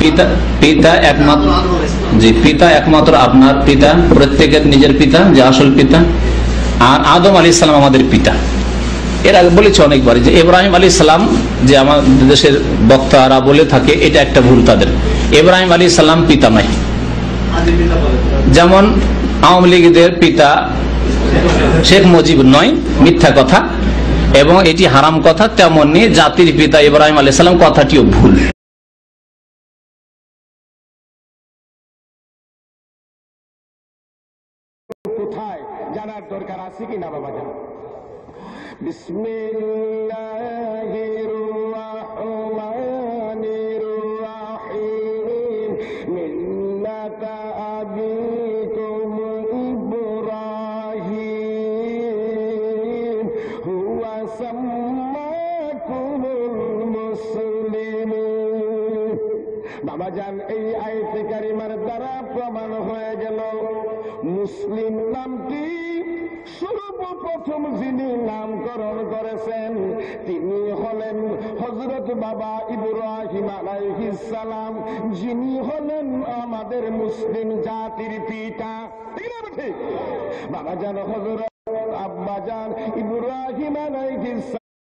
পিতা পিতা একমাত্র, জি পিতা একমাত্র আপনার পিতা, প্রত্যেকের নিজের পিতা যে আসল পিতা। আর আদম আলাইহিস সালাম আমাদের পিতা। এর আগে বলেছি অনেকবার যে ইব্রাহিম আলাইহিস সালাম যে আমাদের দেশের বক্তারা বলে থাকে, এটা একটা ভুল তাদের। ইব্রাহিম আলাইহিস সালাম পিতা নয়। যেমন আওয়ামী লীগের পিতা শেখ মুজিব নয়, মিথ্যা কথা এবং এটি হারাম কথা। তেমনি জাতির পিতা ইব্রাহিম আলাইহিস সালাম কথাটিও ভুল। কোথায় জানার দরকার আছে কিনা বাবা জান? বিসমিল্লাহির রাহমানির রাহিম মিল্লাতা আবিকুম ইব্রাহিম হুয়া সাম্মাকুমুল মুসলিমিন। বাবা জান, এই আয়াতে কারিমার দ্বারা প্রমাণ হয়ে গেল মুসলিম নামটি সর্বপ্রথম যিনি নামকরণ করেছেন তিনি হলেন হযরত বাবা ইব্রাহিম আলাইহিস সালাম, যিনি হলেন আমাদের মুসলিম জাতির পিতা। ঠিক না ঠিক? বাবা জান হযরত আব্বা জান ইব্রাহিম আলাইহিস